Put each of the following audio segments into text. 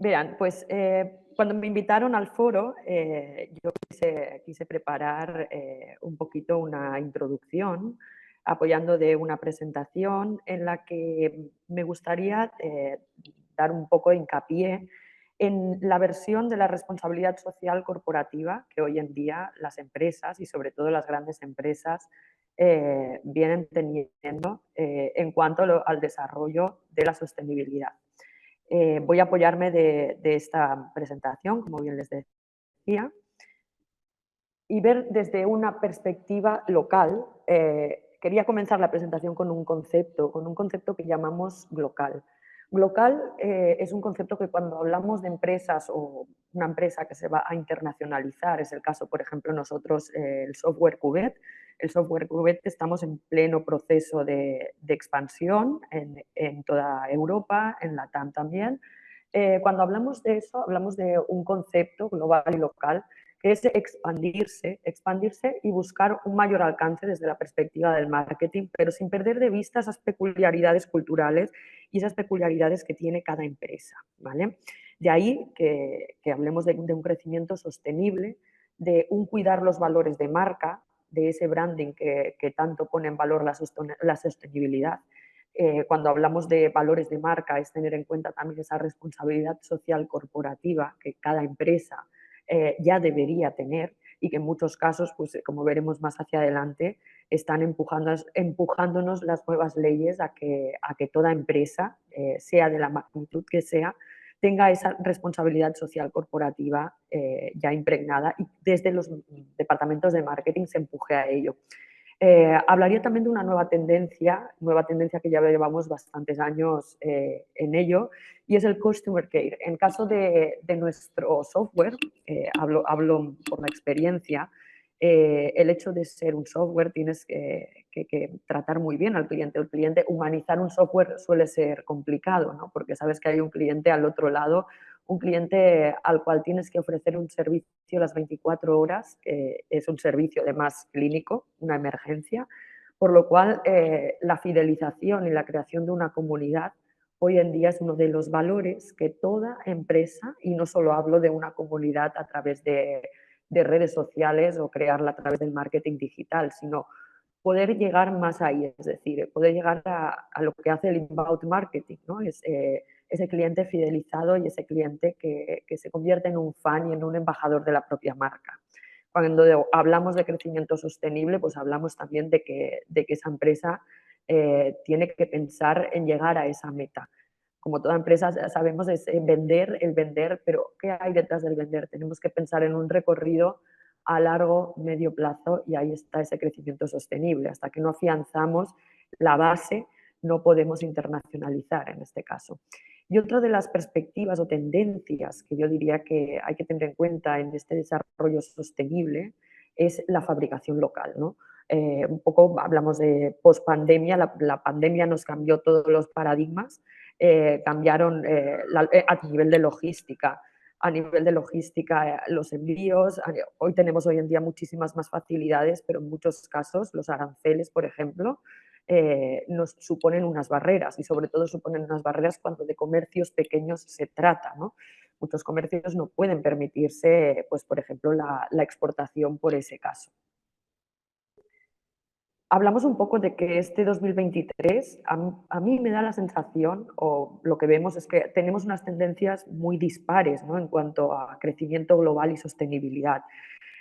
Vean, pues cuando me invitaron al foro, yo quise preparar un poquito una introducción, apoyando de una presentación en la que me gustaría dar un poco de hincapié en la versión de la responsabilidad social corporativa que hoy en día las empresas y sobre todo las grandes empresas vienen teniendo en cuanto al desarrollo de la sostenibilidad. Voy a apoyarme de esta presentación, como bien les decía, y ver desde una perspectiva local. Quería comenzar la presentación con un concepto que llamamos glocal. Glocal es un concepto que cuando hablamos de empresas o una empresa que se va a internacionalizar, es el caso, por ejemplo, nosotros, el software Cubet. El software Cubet estamos en pleno proceso de expansión en toda Europa, en la TAM también. Cuando hablamos de eso, hablamos de un concepto global y local que es expandirse y buscar un mayor alcance desde la perspectiva del marketing, pero sin perder de vista esas peculiaridades culturales y esas peculiaridades que tiene cada empresa, ¿vale? De ahí que hablemos de un crecimiento sostenible, de un cuidar los valores de marca, de ese branding que tanto pone en valor la sostenibilidad. Cuando hablamos de valores de marca es tener en cuenta también esa responsabilidad social corporativa que cada empresa ya debería tener y que en muchos casos, pues como veremos más hacia adelante, están empujándonos las nuevas leyes a que toda empresa, sea de la magnitud que sea, tenga esa responsabilidad social corporativa ya impregnada y desde los departamentos de marketing se empuje a ello. Hablaría también de una nueva tendencia que ya llevamos bastantes años en ello, y es el Customer Care. En caso de nuestro software, hablo por la experiencia, el hecho de ser un software tienes que tratar muy bien al cliente. El cliente, humanizar un software suele ser complicado, ¿no? Porque sabes que hay un cliente al otro lado, un cliente al cual tienes que ofrecer un servicio las 24 horas, que es un servicio además clínico, una emergencia, por lo cual la fidelización y la creación de una comunidad hoy en día es uno de los valores que toda empresa, y no solo hablo de una comunidad a través de redes sociales o crearla a través del marketing digital, sino poder llegar más ahí, es decir, poder llegar a lo que hace el inbound marketing, ¿no? Es ese cliente fidelizado y ese cliente que se convierte en un fan y en un embajador de la propia marca. Cuando hablamos de crecimiento sostenible, pues hablamos también de que esa empresa tiene que pensar en llegar a esa meta. Como toda empresa sabemos es el vender, pero ¿qué hay detrás del vender? Tenemos que pensar en un recorrido a largo, medio plazo, y ahí está ese crecimiento sostenible. Hasta que no afianzamos la base, no podemos internacionalizar en este caso. Y otra de las perspectivas o tendencias que yo diría que hay que tener en cuenta en este desarrollo sostenible es la fabricación local, ¿no? Un poco hablamos de pospandemia, la pandemia nos cambió todos los paradigmas, cambiaron a nivel de logística. A nivel de logística, los envíos, hoy en día muchísimas más facilidades, pero en muchos casos los aranceles, por ejemplo, nos suponen unas barreras, y sobre todo suponen unas barreras cuando de comercios pequeños se trata, ¿no? Muchos comercios no pueden permitirse, pues, por ejemplo, la exportación por ese caso. Hablamos un poco de que este 2023 a mí me da la sensación, o lo que vemos es que tenemos unas tendencias muy dispares, ¿no? En cuanto a crecimiento global y sostenibilidad.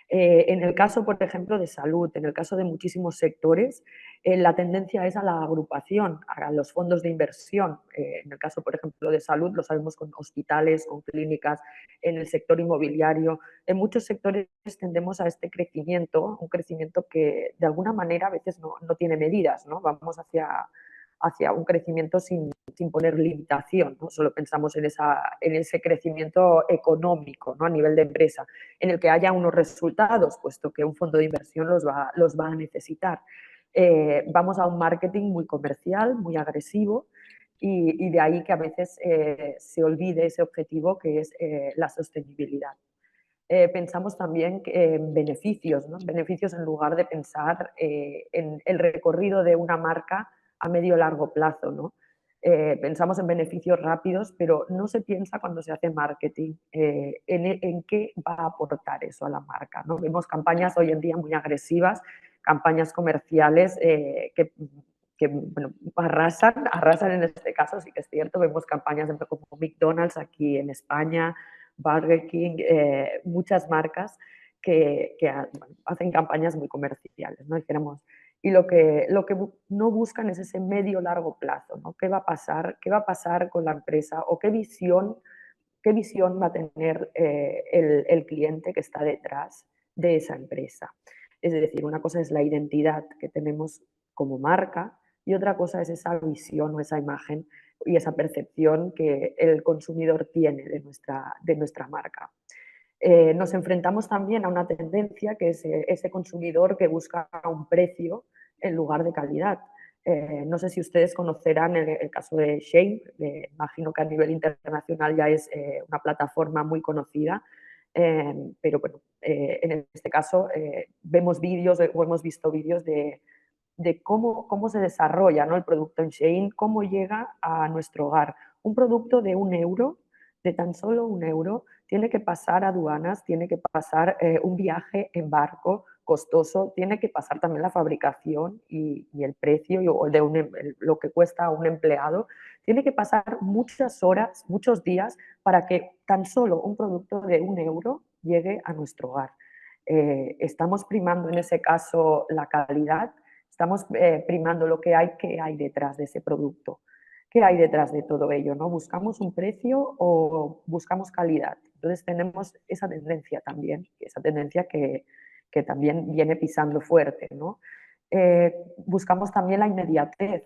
En el caso, por ejemplo, de salud, en el caso de muchísimos sectores, la tendencia es a la agrupación, a los fondos de inversión. En el caso, por ejemplo, de salud, lo sabemos con hospitales, con clínicas, en el sector inmobiliario. En muchos sectores tendemos a este crecimiento, un crecimiento que de alguna manera a veces no tiene medidas, ¿no? Vamos hacia un crecimiento sin poner limitación, ¿no? Solo pensamos en ese crecimiento económico, ¿no? A nivel de empresa, en el que haya unos resultados, puesto que un fondo de inversión los va a necesitar. Vamos a un marketing muy comercial, muy agresivo, y de ahí que a veces se olvide ese objetivo que es la sostenibilidad. Pensamos también en beneficios, ¿no? Beneficios en lugar de pensar en el recorrido de una marca a medio largo plazo, ¿no? pensamos en beneficios rápidos, pero no se piensa cuando se hace marketing en qué va a aportar eso a la marca, ¿no? Vemos campañas hoy en día muy agresivas, campañas comerciales que bueno, arrasan en este caso, sí que es cierto, vemos campañas como McDonald's aquí en España, Burger King, muchas marcas que bueno, hacen campañas muy comerciales, ¿no? Y lo que no buscan es ese medio largo plazo, ¿no? ¿Qué va a pasar? ¿Qué va a pasar con la empresa? ¿O qué visión va a tener el cliente que está detrás de esa empresa? Es decir, una cosa es la identidad que tenemos como marca y otra cosa es esa visión o esa imagen y esa percepción que el consumidor tiene de nuestra marca. Nos enfrentamos también a una tendencia que es ese consumidor que busca un precio en lugar de calidad. No sé si ustedes conocerán el caso de Shein, imagino que a nivel internacional ya es una plataforma muy conocida, pero bueno, en este caso vemos vídeos o hemos visto vídeos de cómo se desarrolla, ¿no?, el producto en Shein, cómo llega a nuestro hogar. Un producto de 1 euro, de tan solo 1 euro, tiene que pasar aduanas, tiene que pasar un viaje en barco costoso, tiene que pasar también la fabricación y el precio lo que cuesta a un empleado, tiene que pasar muchas horas, muchos días para que tan solo un producto de 1 euro llegue a nuestro hogar. Estamos primando en ese caso la calidad, estamos primando lo que hay detrás de ese producto. ¿Qué hay detrás de todo ello? ¿No? ¿Buscamos un precio o buscamos calidad? Entonces tenemos esa tendencia también, esa tendencia que también viene pisando fuerte, ¿no? Buscamos también la inmediatez,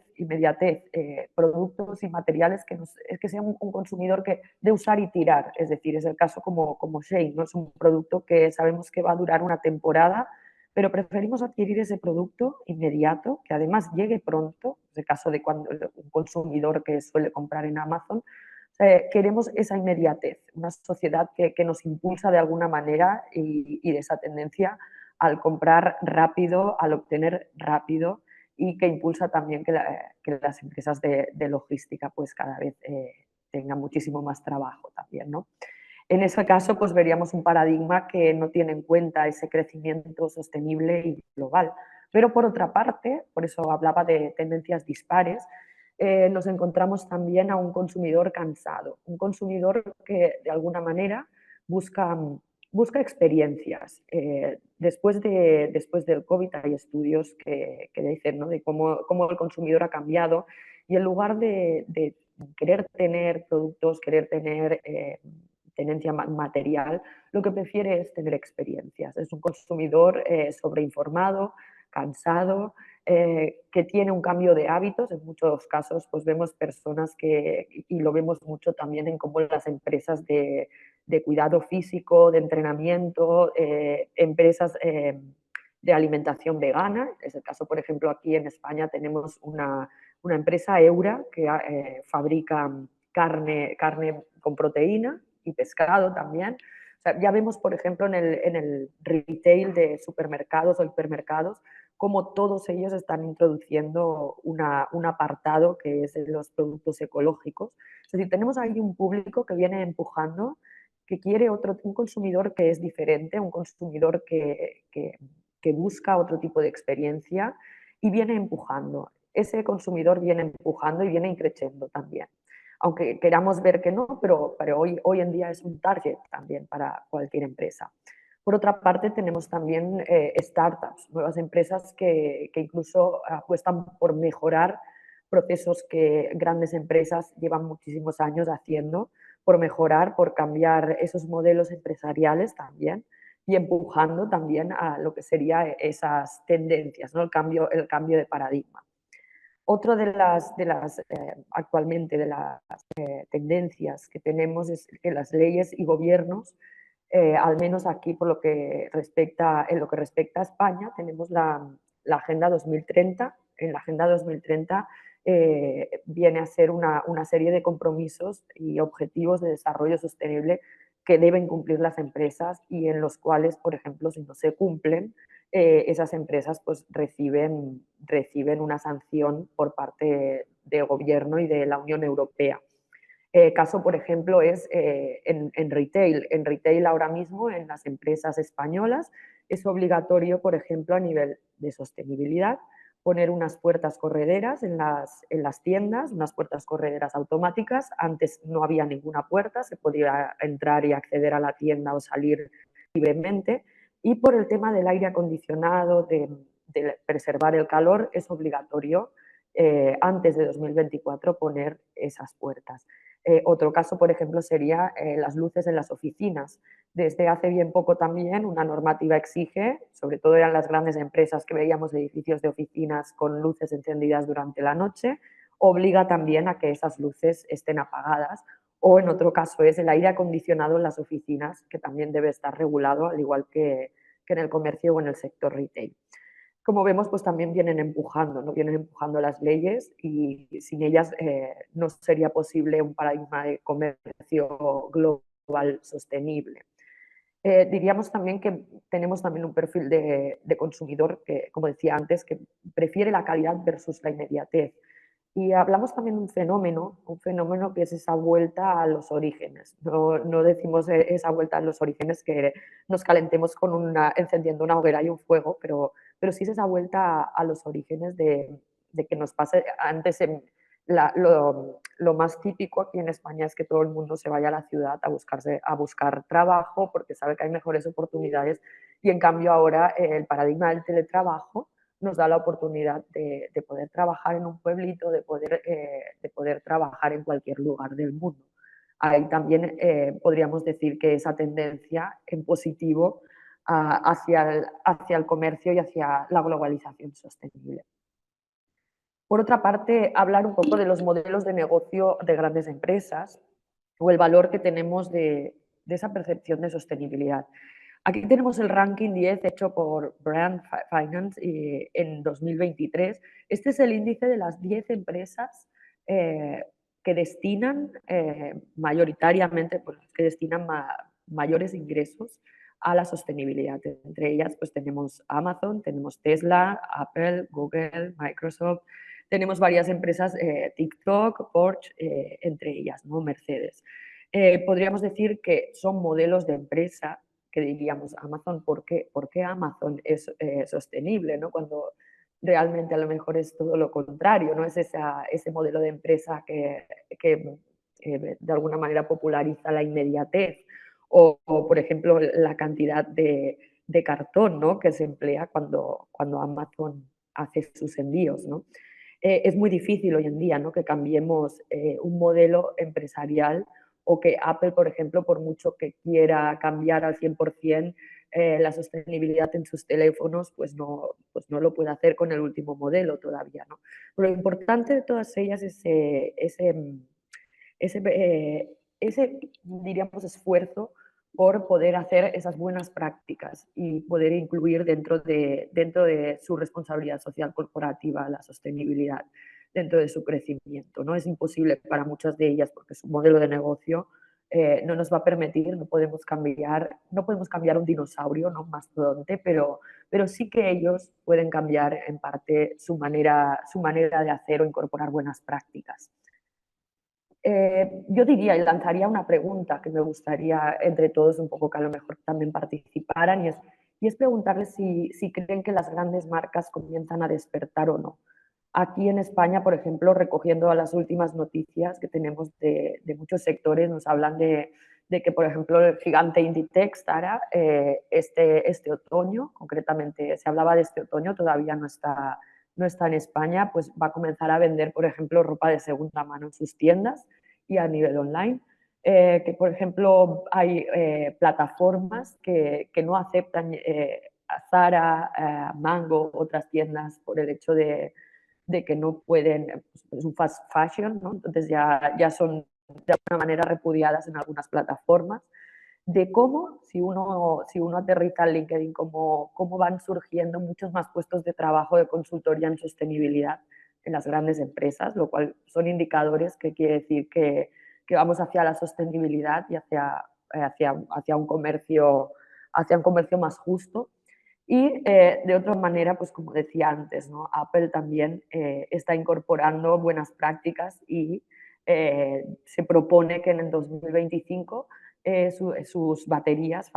productos y materiales que sea un consumidor que de usar y tirar, es decir, es el caso como Shein, ¿no? Es un producto que sabemos que va a durar una temporada, pero preferimos adquirir ese producto inmediato, que además llegue pronto, en el caso de cuando un consumidor que suele comprar en Amazon, queremos esa inmediatez, una sociedad que nos impulsa de alguna manera y de esa tendencia al comprar rápido, al obtener rápido y que impulsa también que las empresas de logística pues cada vez tengan muchísimo más trabajo también, ¿no? En ese caso, pues veríamos un paradigma que no tiene en cuenta ese crecimiento sostenible y global. Pero por otra parte, por eso hablaba de tendencias dispares, nos encontramos también a un consumidor cansado, un consumidor que de alguna manera busca experiencias. Después del COVID hay estudios que dicen, ¿no?, de cómo el consumidor ha cambiado y en lugar de querer tener productos, querer tener tenencia material, lo que prefiere es tener experiencias. Es un consumidor sobreinformado, cansado, que tiene un cambio de hábitos. En muchos casos pues vemos personas y lo vemos mucho también en cómo las empresas de cuidado físico, de entrenamiento, empresas de alimentación vegana. Es el caso, por ejemplo, aquí en España tenemos una empresa, Eura, que fabrica carne con proteína y pescado también. O sea, ya vemos, por ejemplo, en el retail de supermercados o hipermercados, como todos ellos están introduciendo un apartado que es de los productos ecológicos. Es decir, tenemos ahí un público que viene empujando, que quiere un consumidor que es diferente, un consumidor que busca otro tipo de experiencia y viene empujando. Ese consumidor viene empujando y viene increciendo también. Aunque queramos ver que no, pero hoy en día es un target también para cualquier empresa. Por otra parte, tenemos también startups, nuevas empresas que incluso apuestan por mejorar procesos que grandes empresas llevan muchísimos años haciendo, por mejorar, por cambiar esos modelos empresariales también y empujando también a lo que serían esas tendencias, ¿no? El cambio de paradigma. Otro actualmente de las tendencias que tenemos es que las leyes y gobiernos, al menos aquí en lo que respecta a España, tenemos la Agenda 2030. En la Agenda 2030 viene a ser una serie de compromisos y objetivos de desarrollo sostenible que deben cumplir las empresas y en los cuales, por ejemplo, si no se cumplen, esas empresas pues reciben una sanción por parte de gobierno y de la Unión Europea. Caso, por ejemplo, es en retail. En retail ahora mismo, en las empresas españolas, es obligatorio, por ejemplo, a nivel de sostenibilidad, poner unas puertas correderas en las tiendas, unas puertas correderas automáticas. Antes no había ninguna puerta, se podía entrar y acceder a la tienda o salir libremente. Y por el tema del aire acondicionado, de preservar el calor, es obligatorio antes de 2024 poner esas puertas. Otro caso, por ejemplo, sería las luces en las oficinas. Desde hace bien poco también una normativa exige, sobre todo eran las grandes empresas que veíamos edificios de oficinas con luces encendidas durante la noche, obliga también a que esas luces estén apagadas. O en otro caso es el aire acondicionado en las oficinas, que también debe estar regulado, al igual que en el comercio o en el sector retail. Como vemos, pues también vienen empujando, ¿no? Vienen empujando las leyes y sin ellas no sería posible un paradigma de comercio global sostenible. Diríamos también que tenemos también un perfil de consumidor que, como decía antes, que prefiere la calidad versus la inmediatez. Y hablamos también de un fenómeno que es esa vuelta a los orígenes. No decimos esa vuelta a los orígenes que nos calentemos encendiendo una hoguera y un fuego, pero sí es esa vuelta a los orígenes de que nos pase antes. Lo más típico aquí en España es que todo el mundo se vaya a la ciudad a buscar trabajo porque sabe que hay mejores oportunidades, y en cambio ahora el paradigma del teletrabajo nos da la oportunidad de poder trabajar en un pueblito, de poder trabajar en cualquier lugar del mundo. Ahí también podríamos decir que esa tendencia en positivo hacia el comercio y hacia la globalización sostenible. Por otra parte, hablar un poco de los modelos de negocio de grandes empresas o el valor que tenemos de esa percepción de sostenibilidad. Aquí tenemos el ranking 10 hecho por Brand Finance en 2023. Este es el índice de las 10 empresas que destinan mayoritariamente, pues, que destinan mayores ingresos a la sostenibilidad. Entre ellas, pues tenemos Amazon, tenemos Tesla, Apple, Google, Microsoft. Tenemos varias empresas, TikTok, Porsche, entre ellas, ¿no? Mercedes. Podríamos decir que son modelos de empresa que diríamos, Amazon, ¿por qué Amazon es sostenible, ¿no? Cuando realmente a lo mejor es todo lo contrario, ¿no? Es ese modelo de empresa que de alguna manera populariza la inmediatez o, por ejemplo, la cantidad de cartón, ¿no? Que se emplea cuando Amazon hace sus envíos, ¿no? Es muy difícil hoy en día, ¿no? Que cambiemos un modelo empresarial, o que Apple, por ejemplo, por mucho que quiera cambiar al 100% la sostenibilidad en sus teléfonos, pues no lo puede hacer con el último modelo todavía, ¿no? Pero lo importante de todas ellas es ese, diríamos, esfuerzo por poder hacer esas buenas prácticas y poder incluir dentro de su responsabilidad social corporativa la sostenibilidad dentro de su crecimiento, ¿no? Es imposible para muchas de ellas porque su modelo de negocio no nos va a permitir, no podemos cambiar un dinosaurio, ¿no? Un mastodonte, pero sí que ellos pueden cambiar en parte su manera de hacer o incorporar buenas prácticas. Yo diría y lanzaría una pregunta que me gustaría entre todos un poco que a lo mejor también participaran, y es preguntarles si creen que las grandes marcas comienzan a despertar o no. Aquí en España, por ejemplo, recogiendo a las últimas noticias que tenemos de muchos sectores, nos hablan de que, por ejemplo, el gigante Inditex, Zara, este otoño, concretamente se hablaba de este otoño, todavía no está en España, pues va a comenzar a vender, por ejemplo, ropa de segunda mano en sus tiendas y a nivel online. Que, por ejemplo, hay plataformas que no aceptan a Zara, Mango, otras tiendas por el hecho de que no pueden, pues, es un fast fashion, ¿no? Entonces ya son de alguna manera repudiadas en algunas plataformas. De cómo, si uno aterriza en LinkedIn, cómo van surgiendo muchos más puestos de trabajo de consultoría en sostenibilidad en las grandes empresas, lo cual son indicadores que quiere decir que vamos hacia la sostenibilidad y hacia un comercio más justo. Y de otra manera, pues como decía antes, ¿no? Apple también está incorporando buenas prácticas y se propone que en el 2025 sus baterías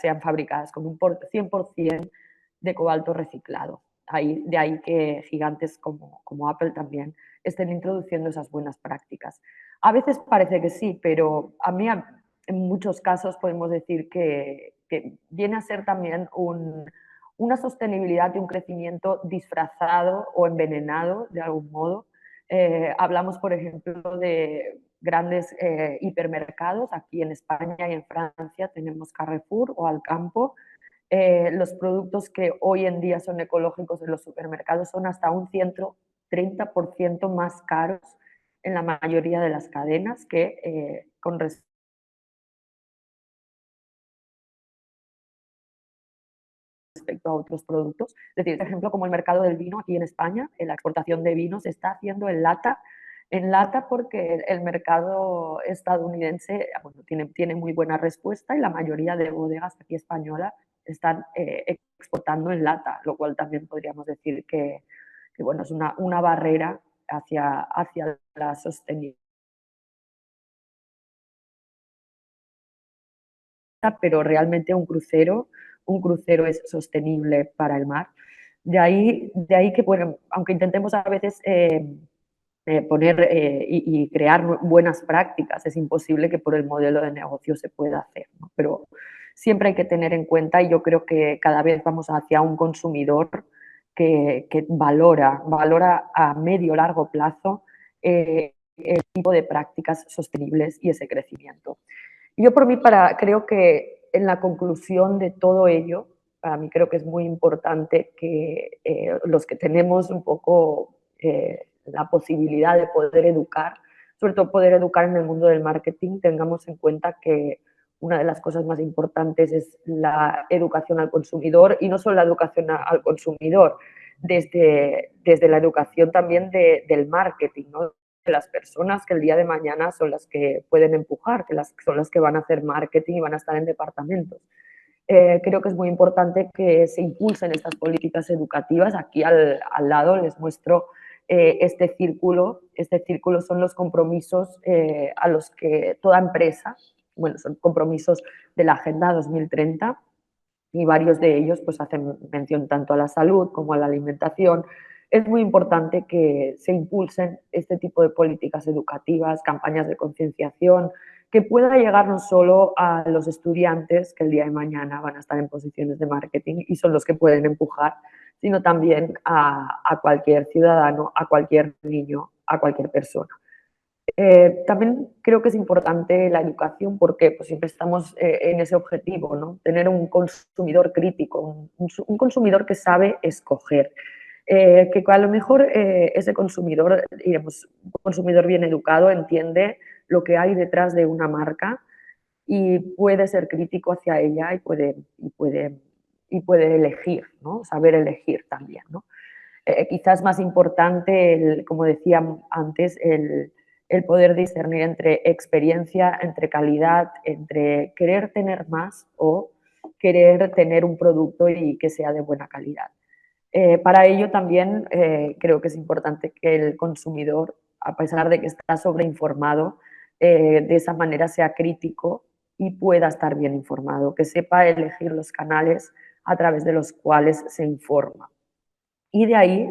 sean fabricadas con un 100% de cobalto reciclado. De ahí que gigantes como Apple también estén introduciendo esas buenas prácticas. A veces parece que sí, pero a mí en muchos casos podemos decir que viene a ser también una sostenibilidad y un crecimiento disfrazado o envenenado de algún modo. Hablamos, por ejemplo, de grandes hipermercados. Aquí en España y en Francia tenemos Carrefour o Alcampo. Los productos que hoy en día son ecológicos en los supermercados son hasta un 130% más caros en la mayoría de las cadenas que con respecto a otros productos. Es decir, por ejemplo, como el mercado del vino aquí en España, la exportación de vinos se está haciendo en lata porque el mercado estadounidense bueno, tiene muy buena respuesta y la mayoría de bodegas aquí españolas están exportando en lata, lo cual también podríamos decir que bueno, es una barrera hacia la sostenibilidad, pero realmente un crucero es sostenible para el mar. De ahí que, bueno, aunque intentemos a veces poner y crear buenas prácticas, es imposible que por el modelo de negocio se pueda hacer, ¿no? Pero siempre hay que tener en cuenta, y yo creo que cada vez vamos hacia un consumidor que valora a medio largo plazo el tipo de prácticas sostenibles y ese crecimiento. Yo por mí creo que en la conclusión de todo ello, para mí creo que es muy importante que los que tenemos un poco la posibilidad de poder educar, sobre todo poder educar en el mundo del marketing, tengamos en cuenta que una de las cosas más importantes es la educación al consumidor, y no solo la educación al consumidor, desde la educación también del marketing, ¿no? De las personas que el día de mañana son las que pueden empujar, son las que van a hacer marketing y van a estar en departamentos. Creo que es muy importante que se impulsen estas políticas educativas. Aquí al lado les muestro este círculo. Este círculo son los compromisos a los que toda empresa, bueno, son compromisos de la Agenda 2030, y varios de ellos pues hacen mención tanto a la salud como a la alimentación. Es muy importante que se impulsen este tipo de políticas educativas, campañas de concienciación, que pueda llegar no solo a los estudiantes que el día de mañana van a estar en posiciones de marketing y son los que pueden empujar, sino también a cualquier ciudadano, a cualquier niño, a cualquier persona. También creo que es importante la educación porque pues, siempre estamos en ese objetivo, ¿no? Tener un consumidor crítico, un consumidor que sabe escoger. Que a lo mejor ese consumidor, digamos, un consumidor bien educado entiende lo que hay detrás de una marca y puede ser crítico hacia ella y puede elegir, ¿no? Saber elegir también, ¿no? Quizás más importante, como decía antes, el poder discernir entre experiencia, entre calidad, entre querer tener más o querer tener un producto y que sea de buena calidad. Para ello también creo que es importante que el consumidor, a pesar de que está sobreinformado, de esa manera sea crítico y pueda estar bien informado, que sepa elegir los canales a través de los cuales se informa. Y de ahí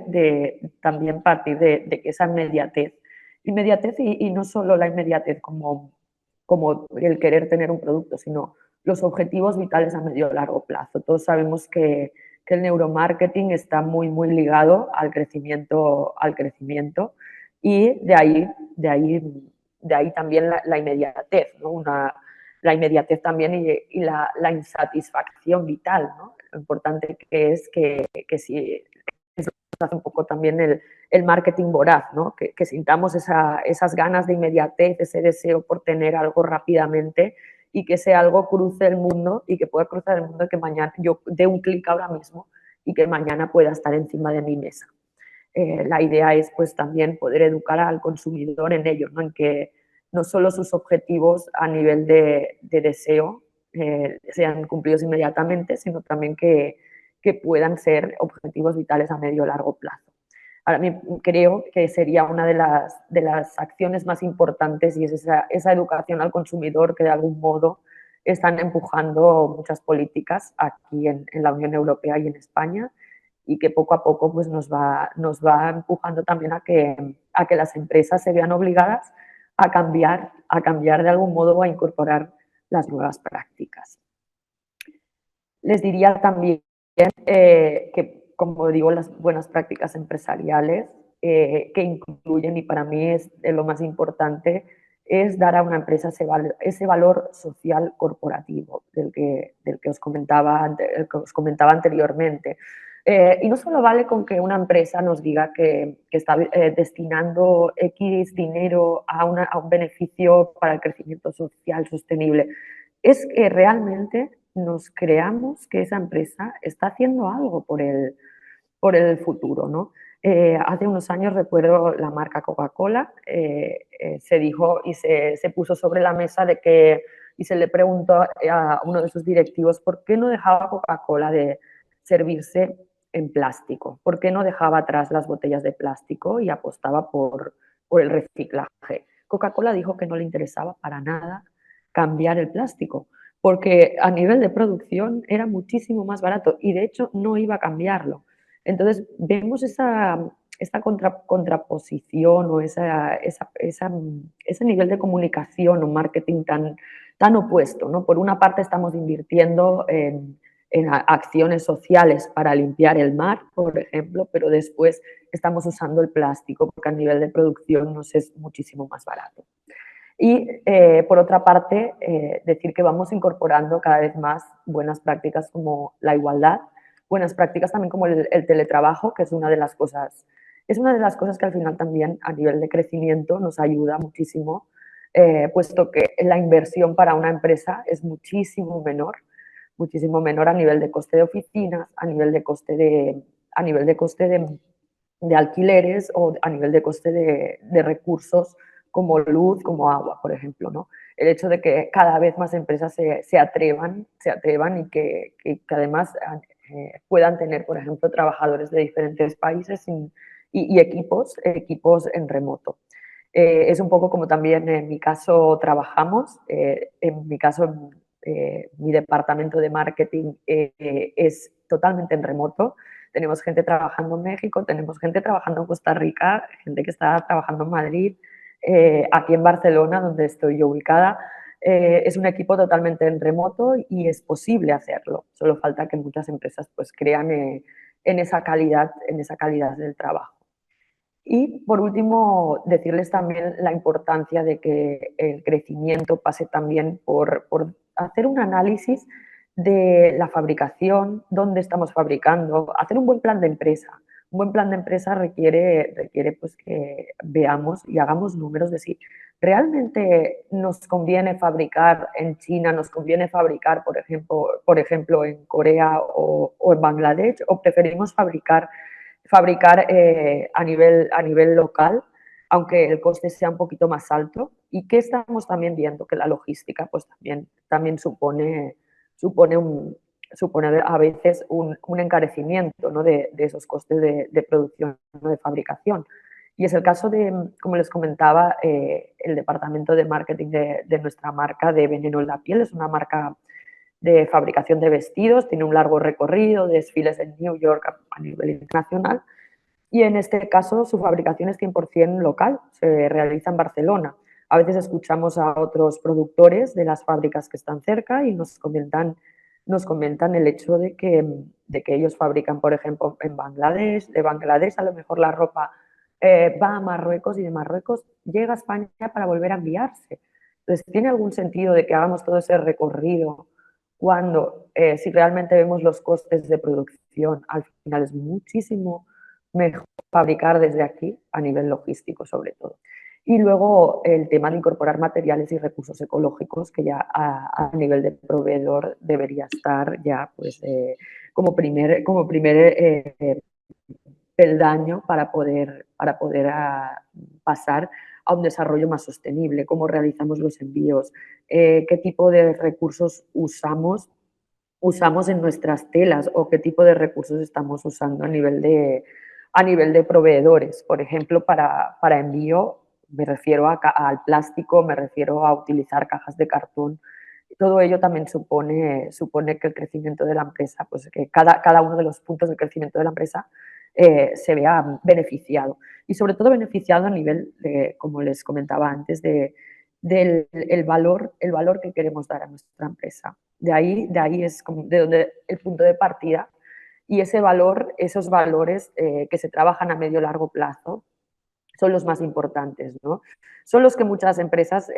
también partir de que esa inmediatez y no solo la inmediatez como el querer tener un producto, sino los objetivos vitales a medio y largo plazo. Todos sabemos que el neuromarketing está muy ligado al crecimiento y de ahí también la inmediatez, ¿no? La inmediatez también y la insatisfacción vital, ¿no? Lo importante que es que si hace un poco también el marketing voraz, ¿no? Que sintamos esas ganas de inmediatez, ese deseo por tener algo rápidamente y que ese algo cruce el mundo y que pueda cruzar el mundo y que mañana yo dé un clic ahora mismo y que mañana pueda estar encima de mi mesa. La idea es pues también poder educar al consumidor en ello, ¿no? En que no solo sus objetivos a nivel de deseo sean cumplidos inmediatamente, sino también que que puedan ser objetivos vitales a medio o largo plazo. Ahora, creo que sería una de las acciones más importantes y es esa educación al consumidor que de algún modo están empujando muchas políticas aquí en la Unión Europea y en España y que poco a poco pues, nos va empujando también a que las empresas se vean obligadas a cambiar de algún modo o a incorporar las nuevas prácticas. Les diría también que, como digo, las buenas prácticas empresariales que incluyen, y para mí es lo más importante, es dar a una empresa ese valor social corporativo del que os comentaba anteriormente. Y no solo vale con que una empresa nos diga que está destinando X dinero a un beneficio para el crecimiento social sostenible, es que realmente nos creamos que esa empresa está haciendo algo por el futuro, ¿no? Hace unos años recuerdo la marca Coca-Cola, se dijo y se puso sobre la mesa de que, y se le preguntó a uno de sus directivos por qué no dejaba Coca-Cola de servirse en plástico, por qué no dejaba atrás las botellas de plástico y apostaba por el reciclaje. Coca-Cola dijo que no le interesaba para nada cambiar el plástico, porque a nivel de producción era muchísimo más barato y de hecho no iba a cambiarlo. Entonces vemos esta contraposición o ese nivel de comunicación o marketing tan opuesto, ¿no? Por una parte estamos invirtiendo en acciones sociales para limpiar el mar, por ejemplo, pero después estamos usando el plástico porque a nivel de producción nos es muchísimo más barato. Y por otra parte, decir que vamos incorporando cada vez más buenas prácticas como la igualdad, buenas prácticas también como el teletrabajo, que es una de las cosas que al final también a nivel de crecimiento nos ayuda muchísimo, puesto que la inversión para una empresa es muchísimo menor a nivel de coste de oficinas, a nivel de coste de alquileres o a nivel de coste de recursos como luz, como agua, por ejemplo, ¿no? El hecho de que cada vez más empresas se atrevan y que además puedan tener, por ejemplo, trabajadores de diferentes países y equipos en remoto. Es un poco como también en mi caso trabajamos. En mi caso, mi departamento de marketing es totalmente en remoto. Tenemos gente trabajando en México, tenemos gente trabajando en Costa Rica, gente que está trabajando en Madrid, aquí en Barcelona, donde estoy yo ubicada. Es un equipo totalmente en remoto y es posible hacerlo. Solo falta que muchas empresas pues, crean en esa calidad del trabajo. Y por último, decirles también la importancia de que el crecimiento pase también por hacer un análisis de la fabricación, dónde estamos fabricando, hacer un buen plan de empresa. Un buen plan de empresa requiere pues, que veamos y hagamos números de si realmente nos conviene fabricar en China, nos conviene fabricar, por ejemplo en Corea o en Bangladesh, o preferimos fabricar a nivel local, aunque el coste sea un poquito más alto. Y que estamos también viendo que la logística pues también supone a veces un encarecimiento, ¿no? de esos costes de producción, ¿no? de fabricación. Y es el caso de, como les comentaba, el departamento de marketing de nuestra marca de Veneno en la Piel. Es una marca de fabricación de vestidos, tiene un largo recorrido, desfiles en New York a nivel internacional, y en este caso su fabricación es 100% local, se realiza en Barcelona. A veces escuchamos a otros productores de las fábricas que están cerca y nos comentan el hecho de que ellos fabrican, por ejemplo, en Bangladesh. De Bangladesh a lo mejor la ropa va a Marruecos y de Marruecos llega a España para volver a enviarse. Entonces, ¿tiene algún sentido de que hagamos todo ese recorrido cuando si realmente vemos los costes de producción, al final es muchísimo mejor fabricar desde aquí a nivel logístico sobre todo? Y luego el tema de incorporar materiales y recursos ecológicos, que ya a nivel de proveedor debería estar ya pues como primer peldaño para poder pasar a un desarrollo más sostenible, cómo realizamos los envíos, qué tipo de recursos usamos usamos en nuestras telas o qué tipo de recursos estamos usando a nivel de proveedores. Por ejemplo, para envío me refiero al plástico, me refiero a utilizar cajas de cartón. Todo ello también supone que el crecimiento de la empresa, pues que cada uno de los puntos del crecimiento de la empresa se vea beneficiado. Y sobre todo beneficiado a nivel de, como les comentaba antes, del el valor que queremos dar a nuestra empresa. De ahí es como de donde el punto de partida y ese valor, esos valores que se trabajan a medio y largo plazo son los más importantes, ¿no? Son los que muchas empresas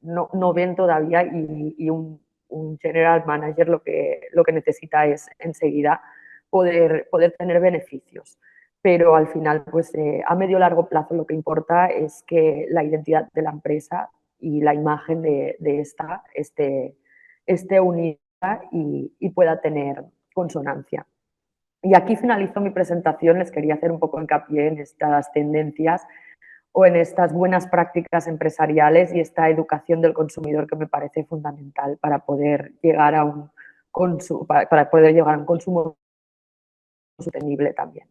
no ven todavía y un general manager lo que necesita es enseguida poder tener beneficios. Pero al final, pues a medio y largo plazo lo que importa es que la identidad de la empresa y la imagen de esta esté unida y pueda tener consonancia. Y aquí finalizo mi presentación. Les quería hacer un poco hincapié en estas tendencias o en estas buenas prácticas empresariales y esta educación del consumidor que me parece fundamental para poder llegar a un consumo sostenible también.